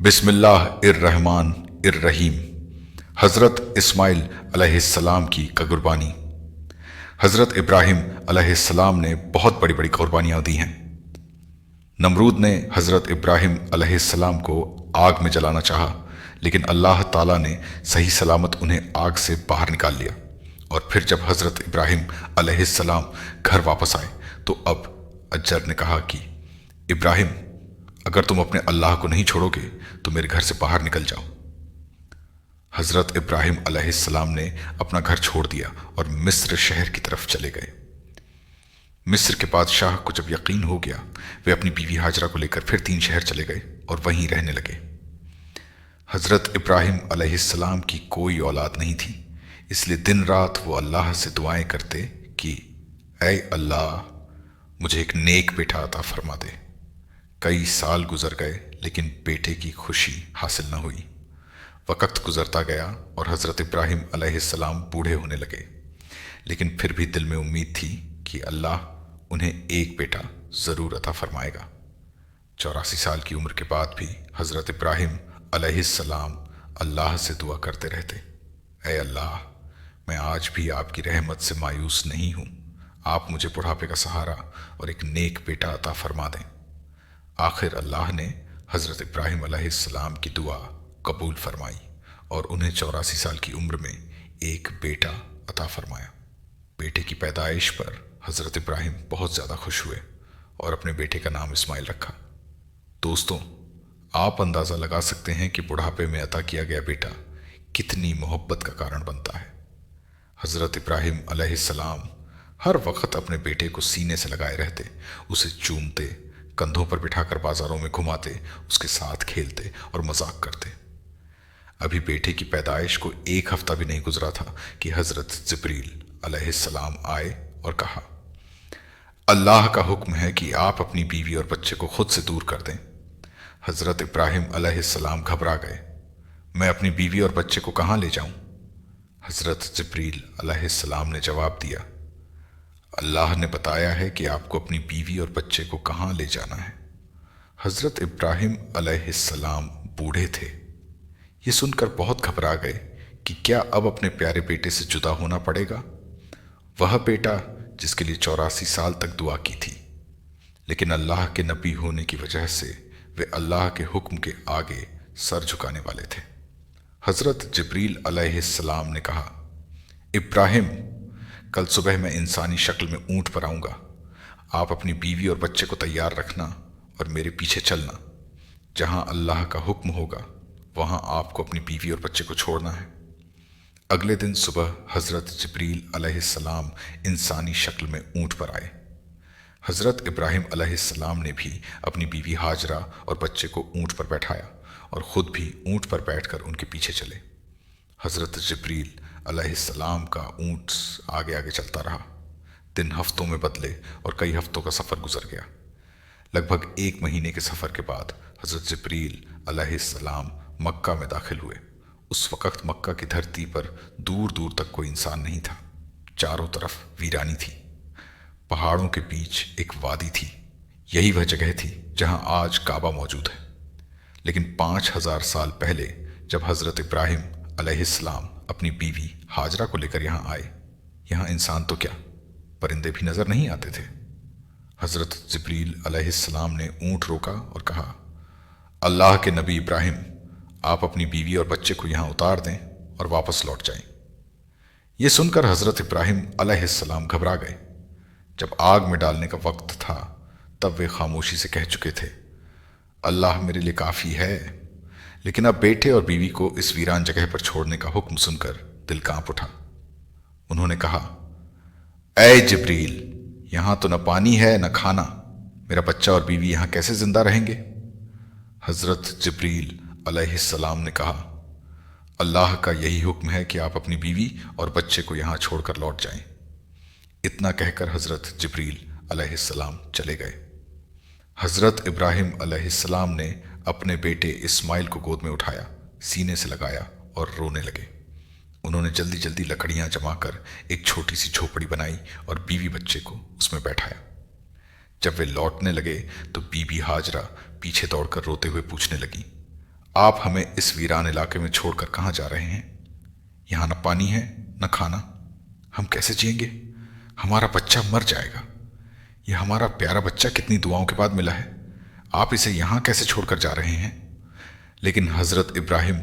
बिस्मिल्लाहिर्रहमानिर्रहीम। हज़रत इस्माइल अलैहिस्सलाम की कुर्बानी। हज़रत इब्राहिम अलैहिस्सलाम ने बहुत बड़ी बड़ी कुर्बानियाँ दी हैं। नमरूद ने हज़रत इब्राहिम अलैहिस्सलाम को आग में जलाना चाहा, लेकिन अल्लाह ताला ने सही सलामत उन्हें आग से बाहर निकाल लिया। और फिर जब हज़रत इब्राहिम अलैहिस्सलाम घर वापस आए तो अब अजर ने कहा कि इब्राहिम, अगर तुम अपने अल्लाह को नहीं छोड़ोगे तो मेरे घर से बाहर निकल जाओ। हज़रत इब्राहिम अलैहिस्सलाम ने अपना घर छोड़ दिया और मिस्र शहर की तरफ चले गए। मिस्र के बादशाह को जब यकीन हो गया, वे अपनी बीवी हाजरा को लेकर फिर 3 शहर चले गए और वहीं रहने लगे। हज़रत इब्राहिम अलैहिस्सलाम की कोई औलाद नहीं थी, इसलिए दिन रात वो अल्लाह से दुआएं करते कि ऐ अल्लाह, मुझे एक नेक बेटा अता फरमा दे। कई साल गुजर गए लेकिन बेटे की खुशी हासिल न हुई। वक्त गुजरता गया और हज़रत इब्राहिम अलैहिस्सलाम बूढ़े होने लगे, लेकिन फिर भी दिल में उम्मीद थी कि अल्लाह उन्हें एक बेटा ज़रूर अता फरमाएगा। 84 साल की उम्र के बाद भी हज़रत इब्राहिम अलैहिस्सलाम अल्लाह से दुआ करते रहते, ऐ अल्लाह, मैं आज भी आपकी रहमत से मायूस नहीं हूँ। आप मुझे बुढ़ापे का सहारा और एक नेक बेटा अता फरमा दें। आखिर अल्लाह ने हज़रत इब्राहिम अलैहिस्सलाम की दुआ कबूल फरमाई और उन्हें 84 साल की उम्र में एक बेटा अता फरमाया। बेटे की पैदाइश पर हज़रत इब्राहिम बहुत ज़्यादा खुश हुए और अपने बेटे का नाम इस्माइल रखा। दोस्तों, आप अंदाज़ा लगा सकते हैं कि बुढ़ापे में अता किया गया बेटा कितनी मोहब्बत का कारण बनता है। हज़रत इब्राहिम अलैहिस्सलाम हर वक्त अपने बेटे को सीने से लगाए रहते, उसे चूमते, कंधों पर बिठाकर बाजारों में घुमाते, उसके साथ खेलते और मजाक करते। अभी बेटे की पैदाइश को 1 हफ्ता भी नहीं गुजरा था कि हज़रत जिब्रील अलैहिस्सलाम आए और कहा, अल्लाह का हुक्म है कि आप अपनी बीवी और बच्चे को खुद से दूर कर दें। हज़रत इब्राहिम अलैहिस्सलाम घबरा गए, मैं अपनी बीवी और बच्चे को कहाँ ले जाऊं? हज़रत जिब्रील अलैहिस्सलाम ने जवाब दिया, अल्लाह ने बताया है कि आपको अपनी बीवी और बच्चे को कहाँ ले जाना है। हज़रत इब्राहिम अलैहिस्सलाम बूढ़े थे। ये सुनकर बहुत घबरा गए कि क्या अब अपने प्यारे बेटे से जुदा होना पड़ेगा, वह बेटा जिसके लिए 84 साल तक दुआ की थी। लेकिन अल्लाह के नबी होने की वजह से वे अल्लाह के हुक्म के आगे सर झुकाने वाले थे। हज़रत जिब्रील अलैहिस्सलाम ने कहा, इब्राहिम, कल सुबह मैं इंसानी शक्ल में ऊंट पर आऊँगा। आप अपनी बीवी और बच्चे को तैयार रखना और मेरे पीछे चलना। जहाँ अल्लाह का हुक्म होगा वहाँ आपको अपनी बीवी और बच्चे को छोड़ना है। अगले दिन सुबह हज़रत जिब्रील अलैहिस्सलाम इंसानी शक्ल में ऊंट पर आए। हज़रत इब्राहिम अलैहिस्सलाम ने भी अपनी बीवी हाजरा और बच्चे को ऊंट पर बैठाया और ख़ुद भी ऊंट पर बैठकर उनके पीछे चले। हज़रत जिब्रील अलैहिस्सलाम का ऊंट आगे आगे चलता रहा। दिन हफ्तों में बदले और कई हफ्तों का सफ़र गुजर गया। लगभग 1 महीने के सफ़र के बाद हज़रत जिब्रील अलैहिस्सलाम मक्का में दाखिल हुए। उस वक़्त मक्का की धरती पर दूर दूर तक कोई इंसान नहीं था। चारों तरफ वीरानी थी। पहाड़ों के बीच एक वादी थी। यही वह जगह थी जहां आज काबा मौजूद है। लेकिन 5000 साल पहले जब हज़रत इब्राहिम अलैहिस्सलाम अपनी बीवी हाजरा को लेकर यहाँ आए, यहाँ इंसान तो क्या, परिंदे भी नज़र नहीं आते थे। हज़रत जिब्रील अलैहिस्सलाम ने ऊंट रोका और कहा, अल्लाह के नबी इब्राहिम, आप अपनी बीवी और बच्चे को यहाँ उतार दें और वापस लौट जाएं। ये सुनकर हज़रत इब्राहिम अलैहिस्सलाम घबरा गए। जब आग में डालने का वक्त था तब वे खामोशी से कह चुके थे, अल्लाह मेरे लिए काफ़ी है। लेकिन अब बेटे और बीवी को इस वीरान जगह पर छोड़ने का हुक्म सुनकर दिल कांप उठा। उन्होंने कहा, ऐ जिब्रील, यहाँ तो न पानी है न खाना, मेरा बच्चा और बीवी यहाँ कैसे जिंदा रहेंगे? हज़रत जिब्रील अलैहिस्सलाम ने कहा, अल्लाह का यही हुक्म है कि आप अपनी बीवी और बच्चे को यहाँ छोड़कर लौट जाएं। इतना कहकर हज़रत जिब्रील अलैहिस्सलाम चले गए। हज़रत इब्राहिम अलैहिस्सलाम ने अपने बेटे इस्माइल को गोद में उठाया, सीने से लगाया और रोने लगे। उन्होंने जल्दी जल्दी लकड़ियाँ जमा कर एक छोटी सी झोपड़ी बनाई और बीवी बच्चे को उसमें बैठाया। जब वे लौटने लगे तो बीबी हाजरा पीछे दौड़कर रोते हुए पूछने लगी, آپ ہمیں اس ویران علاقے میں چھوڑ کر کہاں جا رہے ہیں؟ یہاں نہ پانی ہے نہ کھانا، ہم کیسے جئیں گے؟ ہمارا بچہ مر جائے گا۔ یہ ہمارا پیارا بچہ کتنی دعاؤں کے بعد ملا ہے، آپ اسے یہاں کیسے چھوڑ کر جا رہے ہیں؟ لیکن حضرت ابراہیم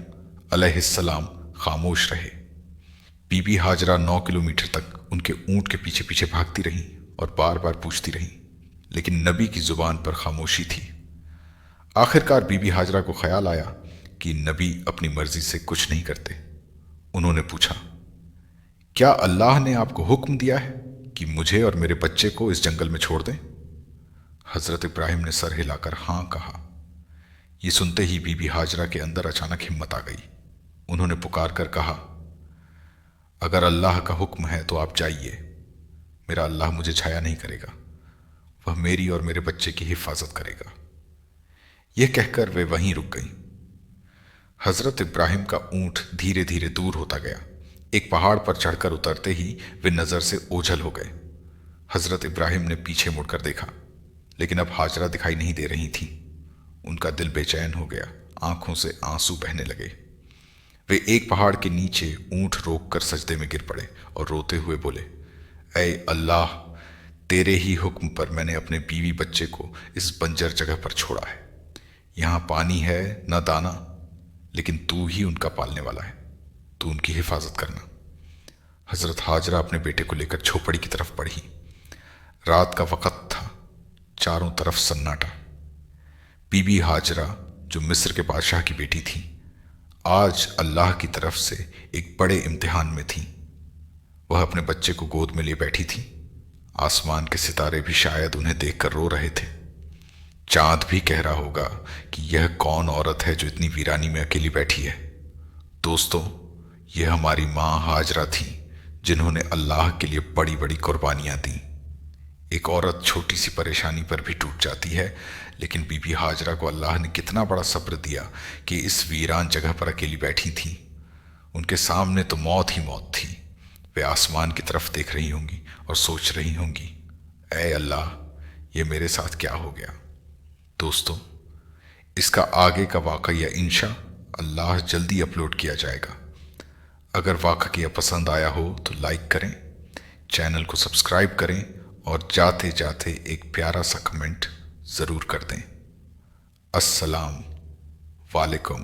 علیہ السلام خاموش رہے۔ بی بی ہاجرہ 9 کلومیٹر تک ان کے اونٹ کے پیچھے پیچھے بھاگتی رہیں اور بار بار پوچھتی رہیں، لیکن نبی کی زبان پر خاموشی تھی۔ آخر کار بی بی ہاجرہ کو خیال آیا کہ نبی اپنی مرضی سے کچھ نہیں کرتے۔ انہوں نے پوچھا، کیا اللہ نے آپ کو حکم دیا ہے کہ مجھے اور میرے بچے کو اس جنگل میں چھوڑ دیں؟ حضرت ابراہیم نے سر ہلا کر ہاں کہا۔ یہ سنتے ہی بی بی ہاجرہ کے اندر اچانک ہمت آ گئی۔ انہوں نے پکار کر کہا، اگر اللہ کا حکم ہے تو آپ جائیے، میرا اللہ مجھے چھایا نہیں کرے گا، وہ میری اور میرے بچے کی حفاظت کرے گا۔ یہ کہہ کر وہ وہیں رک گئیں۔ حضرت ابراہیم کا اونٹ دھیرے دھیرے دور ہوتا گیا۔ ایک پہاڑ پر چڑھ کر اترتے ہی وہ نظر سے اوجھل ہو گئے۔ حضرت ابراہیم نے پیچھے مڑ کر دیکھا، لیکن اب ہاجرہ دکھائی نہیں دے رہی تھیں۔ ان کا دل بے چین ہو گیا، آنکھوں سے آنسو بہنے لگے۔ وہ ایک پہاڑ کے نیچے اونٹ روک کر سجدے میں گر پڑے اور روتے ہوئے بولے، اے اللہ، تیرے ہی حکم پر میں نے اپنے بیوی بچے کو اس بنجر جگہ پر چھوڑا ہے۔ یہاں پانی ہے نہ دانا، لیکن تو ہی ان کا پالنے والا ہے، تو ان کی حفاظت کرنا۔ حضرت ہاجرہ اپنے بیٹے کو لے کر جھوپڑی کی طرف بڑھی۔ رات کا وقت تھا، چاروں طرف سناٹا۔ بی بی ہاجرہ جو مصر کے بادشاہ کی بیٹی تھی، آج اللہ کی طرف سے ایک بڑے امتحان میں تھیں۔ وہ اپنے بچے کو گود میں لے بیٹھی تھی۔ آسمان کے ستارے بھی شاید انہیں دیکھ کر رو رہے تھے۔ چاند بھی کہہ رہا ہوگا کہ یہ کون عورت ہے جو اتنی ویرانی میں اکیلی بیٹھی ہے۔ دوستو، یہ ہماری ماں ہاجرہ تھیں، جنہوں نے اللہ کے لیے بڑی بڑی قربانیاں دیں۔ ایک عورت چھوٹی سی پریشانی پر بھی ٹوٹ جاتی ہے، لیکن بی بی ہاجرہ کو اللہ نے کتنا بڑا صبر دیا کہ اس ویران جگہ پر اکیلی بیٹھی تھیں۔ ان کے سامنے تو موت ہی موت تھی۔ وہ آسمان کی طرف دیکھ رہی ہوں گی اور سوچ رہی ہوں گی، اے اللہ، یہ میرے ساتھ کیا ہو گیا؟ دوستو، اس کا آگے کا واقعہ انشاء اللہ جلدی اپلوڈ کیا جائے گا۔ اگر واقعہ پسند آیا ہو تو لائک کریں، چینل کو سبسکرائب کریں اور جاتے جاتے ایک پیارا سا کمنٹ ضرور کر دیں۔ السلام علیکم۔